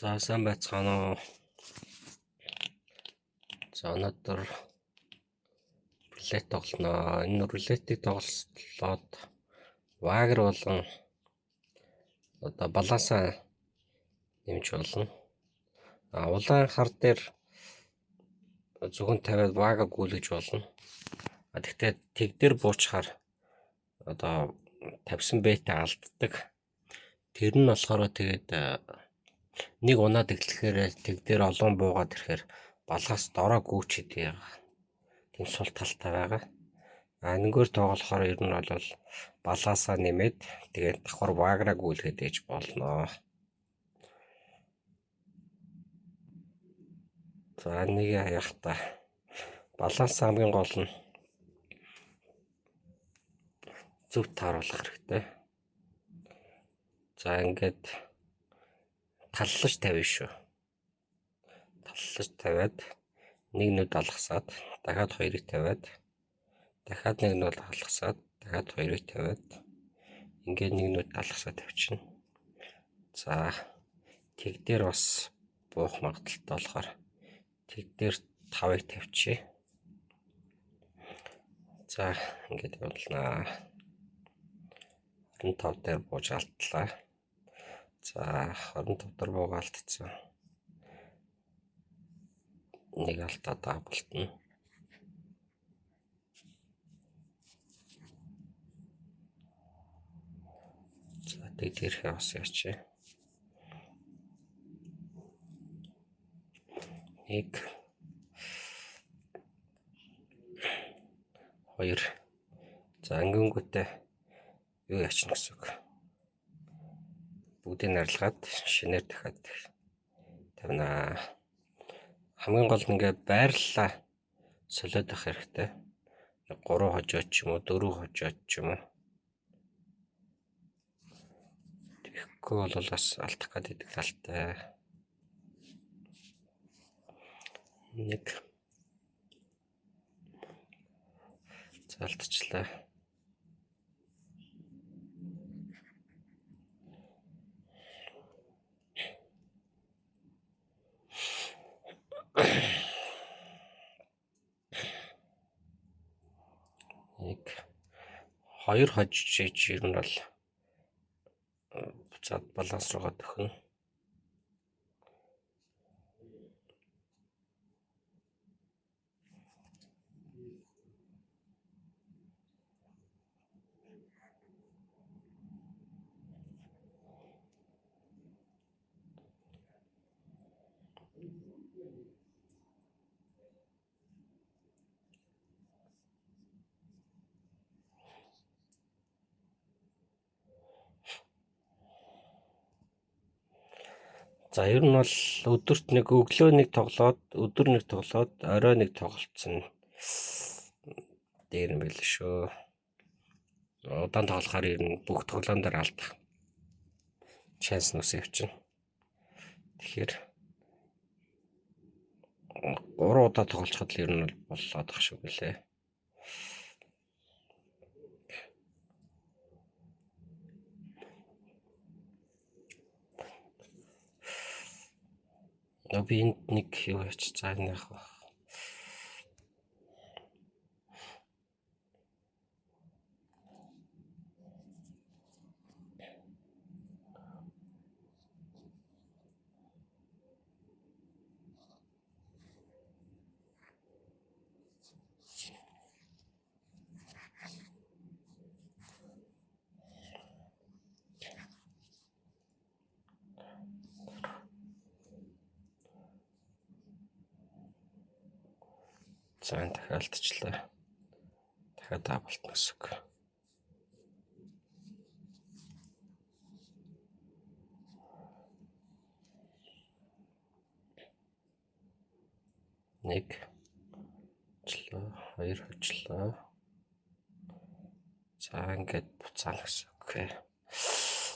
За сайн байцгаана уу. За өнөөдөр рулет тоглоно. Энэ рулетийг тоглолоод вагер болон одоо балансаа нэмж болно. Улаан хар дээр зөвхөн тавиад вага гүйлгэж болно. Тэгтээ тэг дээр буучахаар одоо тавьсан бэтэй алддаг. Тэр нь болохоор тэгээд нэг унаад эхлэхээр тэг дээр олон буугаад ирэхээр балгаас дороо гүйчээд байгаа. Тийм сул талтай байгаа. Нэггээр тоглохоор ер нь бол балаасаа нэмээд тэгээд давхар ваграа гүйлгээд ээж болно. За нэг яах та. Баланс хамгийн гол нь зөв тааруулах хэрэгтэй. За ингээд таллаж тавина шүү. Таллаж тавиад нэг нүд алгасаад дахиад хоёрыг тавиад дахиад нэг нүд алгасаад дахиад хоёрыг тавиад ингээд нэг нүд алгасаад тавьчихна. За тэг дээр бас буух магадaltaй болохоор тэг дээр 5-ыг тавьчих. За ингээд явуулнаа. 25 дээр бууж алтлаа. За 25 дээр бууж алдсан. Нэг алтаа даблтна. За тэг дээрээ бас яачих. Нэг 2. За ангингүүтээ юу яачна гэсэн үг. Бүгдийг нарилгаад шинээр дахиад тавина. Хамгийн гол нь ингээ байрлалаа солиод авах хэрэгтэй. 3 хожоод ч юм уу 4 хожоод ч юм уу. Тэгэхгүй бол бас алдах гэдэг талтай. Нэг залтчлаа. Нэг 2 хожиж ер нь бол буцаад баланс руугаа төхөн. За ер нь бол өдөрт нэг өглөө нэг тоглоод, өдөр нэг тоглоод, орой нэг тоглолцсон. Дээр юм байл шүү. Удаан тоглохоор ер нь бүх тоглоом дээр алдах шанс нь ус явчихна. Тэгэхээр 3 удаа тоглолцоход л ер нь боллоо дах шиг үлээ. Би энд нэг юу яач цааг нэх ба. За дахиад алдчихлаа. Дахиад даблтна гэсэн үг. Нэг хочлоо, 2 хочлоо. За ингээд буцаана гэсэн үг.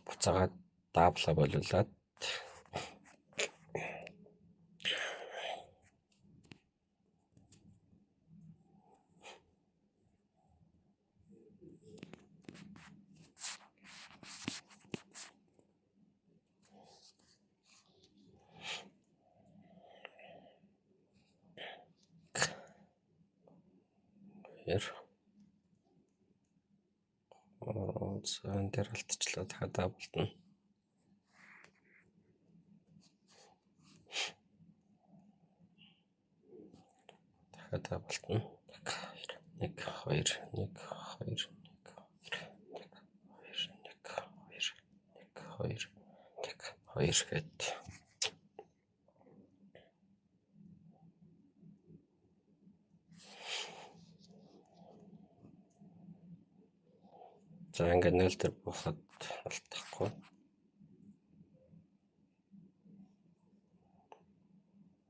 Буцаагаад даблаа болуулаад 2 энэ дээр алдчихлаа. Дахиад даблтна. Дахиад даблтна. 1 2 1 2 2 гэд. За ингээд 0 дээр буухад алдахгүй.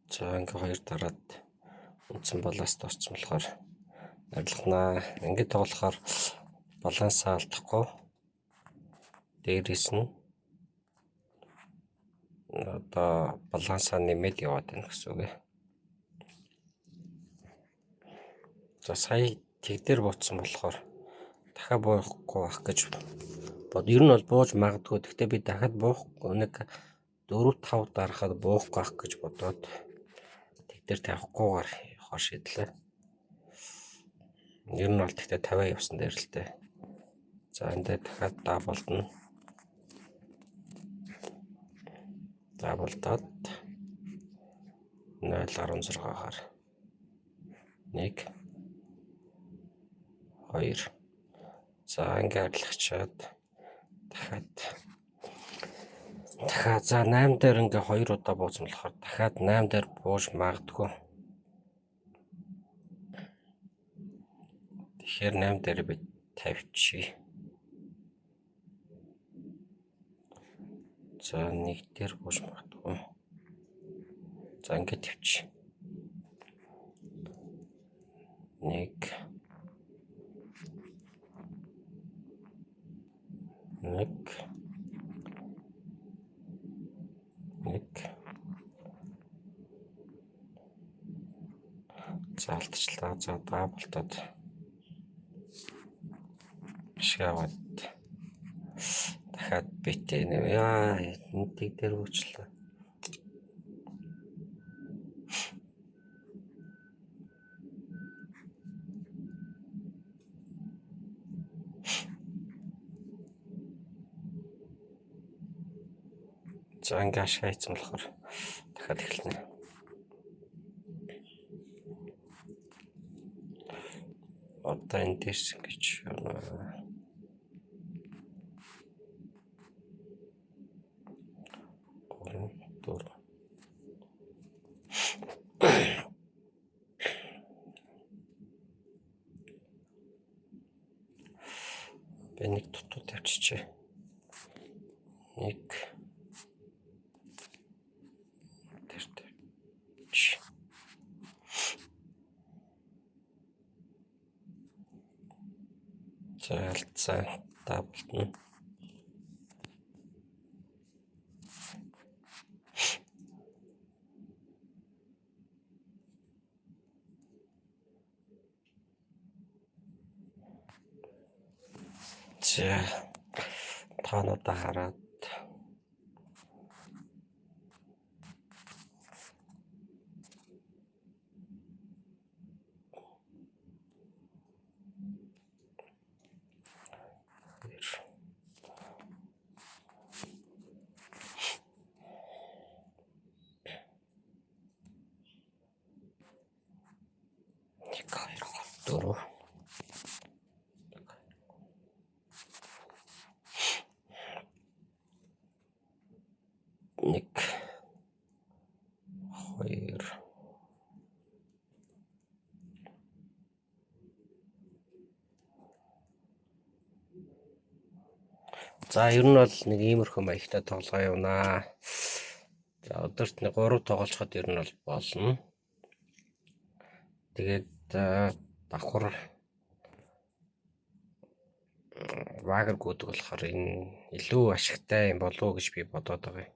За ингээд 2 дараад үндсэн баланст орсон болохоор арилганаа. Ингээд тоглохоор балансаа алдахгүй. Дээрээс нь одоо балансаа нэмээд яваад байна гэсэн үг. За сая тэг дээр буутсан болохоор дахиад буухгүй байх гэж бод. Ер нь бол бууж магадгүй. Гэхдээ би дахиад буухгүй нэг 4-5 дарахад буухгүй байх гэж бодоод тэг дээр тавихгүйгээр явах шийдлээ. Ер нь бол тэгтээ 50 явсан дээр л дээ. За энэ дахиад даблдна. Даблдаад 0.16-аар 1 2 за ингээд арилгачаад дахиад за 8 дээр ингээ 2 удаа буусан болохоор дахиад 8 дээр бууж магадгүй. Тэгэхээр 8 дээр би тавьчих. За 1 дээр бууж магадгүй. За ингээд тавьчих. 1 за алдчихлаа. За даблтаад шаваад дахиад битээ нэ. Энэ тэг дээр буучлаа. За ингээ ашигайцсан болохоор дахиад эхэлнэ. Одоо энэ дэс гэж би нэг дутуу тавьчихъя. 1 за алдсан даблтна. За таануудаа хараад дөрөв 1 2 за ер нь бол нэг иймэрхүү маягтай тоглоо явнаа. За өдөрт нэг 3 тоглолцоход ер нь бол болно. Тэгээд давхар вагер гүдэг болохоор энэ илүү ашигтай юм болов уу гэж би бодоод байгаа юм.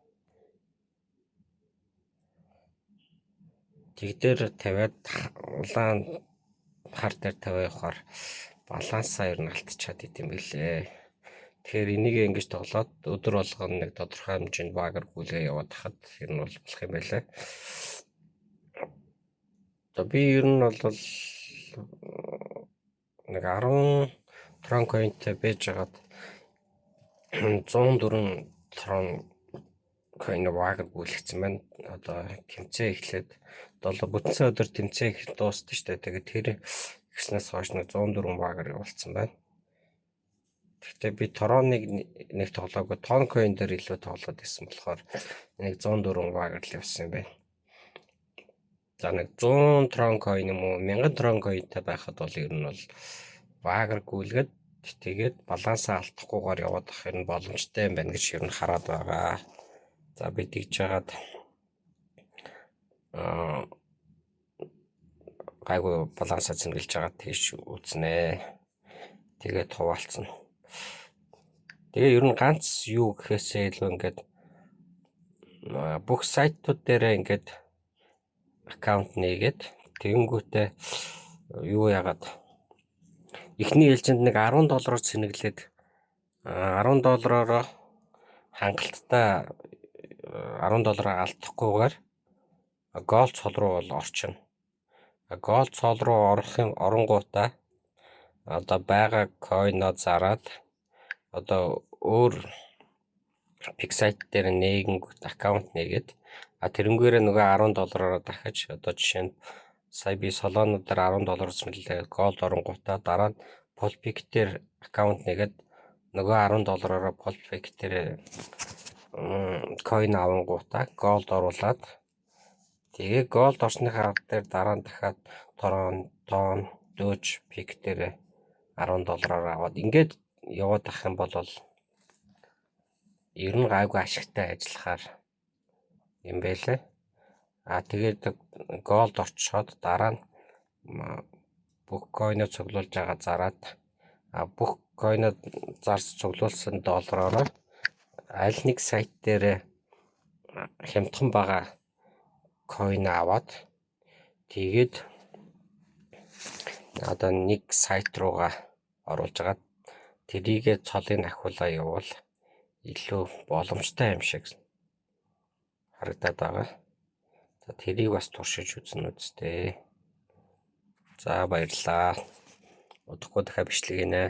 Тэг дээр тавиад улаан хар дээр тавиа явахаар балансаа ер нь алдчихад идэм билээ. Тэгэхээр энийг ингэж тоглоод өдөр болгоно нэг тодорхой хэмжээнд вагер гүлээ яваад хахад ер нь бол болох юм байлаа. Одоо би ер нь бол нэг 10 трон coinтэй байж байгаад 104 трон coin вагар гүйлгцэн байна. Одоо тэмцээн эхлээд 7 бүтэн өдөр тэмцээн их дууссан шүү дээ. Тэгээд тэр ихснээс хойш нэг 104 вагар явуулсан байна. Гэхдээ би тороныг нэг тоглоогүй, тон coin дээр илүү тоглоод байсан болохоор нэг 104 вагар л явсан юм байна. За нэг 100 трон coin юм уу 1000 трон coinтэй байхад бол ер нь бол вагар гүйлгээд тэгээд балансаа алдахгүйгээр яваад ах юм боломжтой юм байна гэж ер нь хараад байгаа. За би тэгж жагаад гайгүй балансаа зэнгэлж байгаа тийш үзнэ. Тэгээд хуваалцсан. Тэгээ ер нь ганц юу гэхээсээ илүү ингээд бүх сайтууд дээр ингээд аккаунт нээгээд тэгэнгүүтээ юу яагаад эхний ээлжинд нэг $10 цэнэглээд $10 хангалттай $10 алдахгүйгээр гол цол руу бол орчихно. Гол цол руу оронгуудаа одоо байгаа койноо зараад одоо өөр пиксайт дээр нэгэнгүүт аккаунт нээгээд тэрнгээрээ нөгөө $10 дахиж одоо жишээ нь сая би солонуудаар $10 цэнгэлээ голд оронгуудаа дараа нь полпик дээр аккаунт нэгээд нөгөө $10 полпик дээр койн авангуудаа голд оруулаад тэгээ голд орсныхаа арга дээр дараа нь дахиад тон дөөж пик дээр $10 аваад ингээд яваад ах юм бол ер нь гайгүй ашигтай ажиллахаар юм байлээ. Тэгээд голд орчоод дараа нь бүх койноо цуглуулж байгаа зараад бүх койноо зарж цуглуулсан доллараараа аль нэг сайт дээр хямдхан байгаа койн аваад тэгээд одоо нэг сайт руугаа оруулж агаад тэрийгэ цолын ахиулаа явуул илүү боломжтой юм шиг харагдаад байгаа. За тэрийг бас туршиж үзнэ үстэй. За баярлалаа. Удахгүй дахиад бичлэг гинэ.